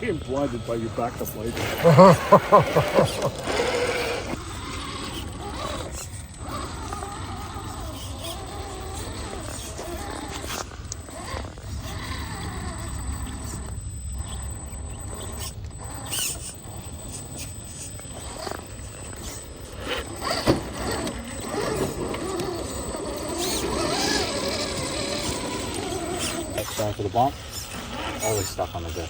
Being blinded by your backup light. Next time for the bump, always stuck on the bit.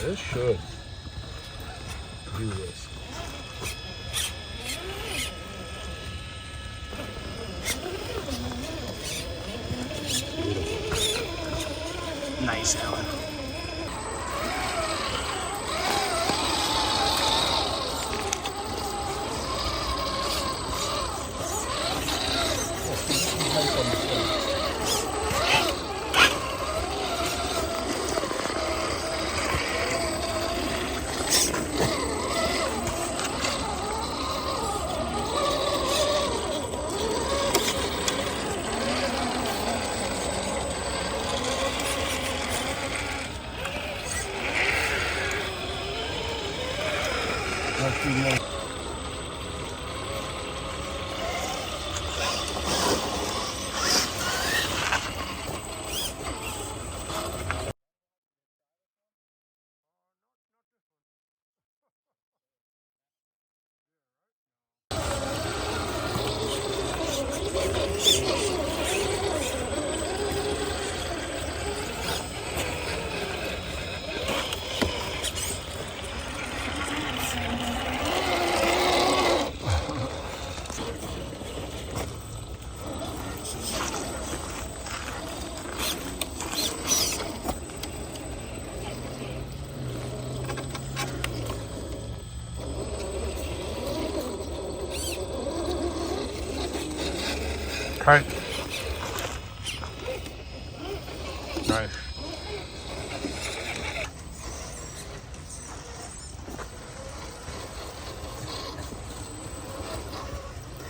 This should do this. Nice, Alan. Okay. Nice.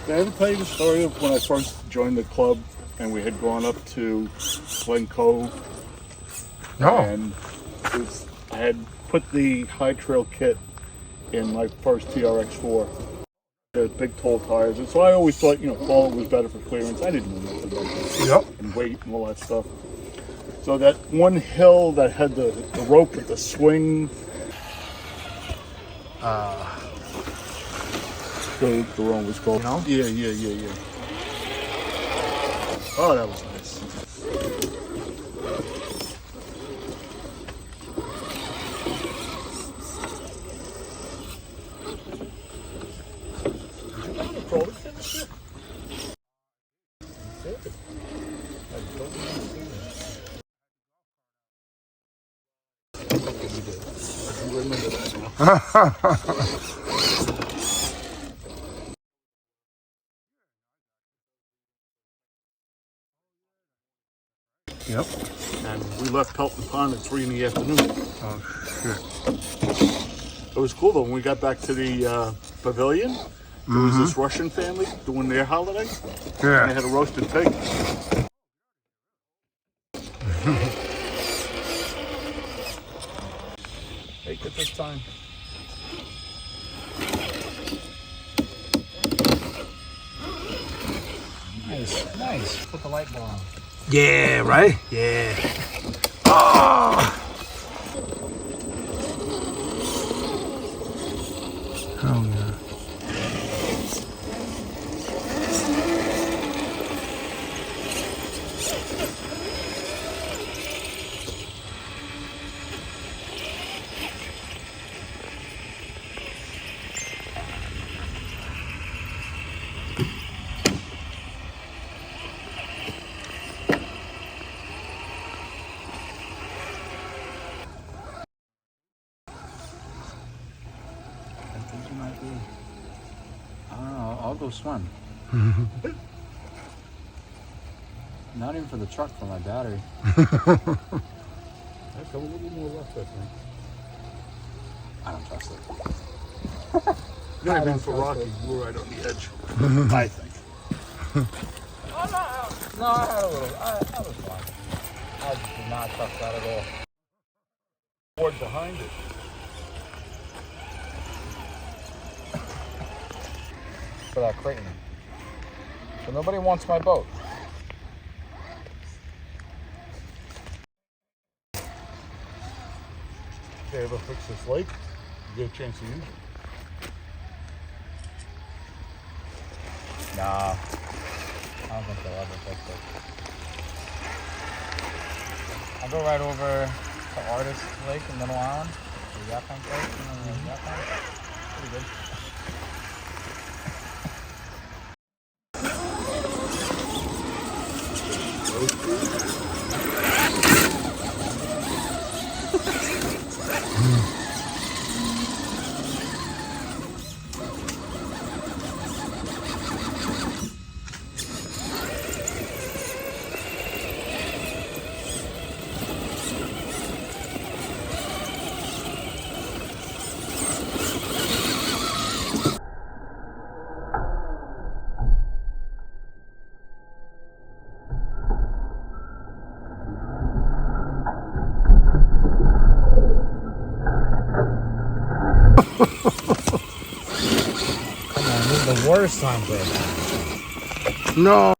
Did I ever tell you the story of when I first joined the club and we had gone up to Glen Cove? No. And I had put the High Trail kit in my first TRX4. The big tall tires, and so I always thought, forward was better for clearance. I didn't know nothing about that. Yep. And weight and all that stuff. So that one hill that had the rope with the swing. The one was called. Yeah. Oh, that was nice. Yep. And we left Pelton Pond at 3 in the afternoon. Oh, shit. It was cool though. When we got back to the pavilion, there was this Russian family doing their holiday. Yeah. And they had a roasted pig. Take it this time. Nice. Put the light bar on. Yeah, right? Yeah. Oh! Oh, yeah. I don't know. I'll go swim. Not even for the truck, for my battery. That's a little more left, I think. I don't trust it. Not even for Rocky, we're right on the edge. I think. No, I had a little. I was fine. I did not trust that at all. Board behind it. For that Creighton. So nobody wants my boat. If they ever fix this lake, you get a chance to use it. Nah. I don't think they'll ever fix it. I'll go right over to Artist Lake in Middle Island. The yacht pump lake. You know, the yacht pump? Pretty good. Come on, this is the worst time for it. No.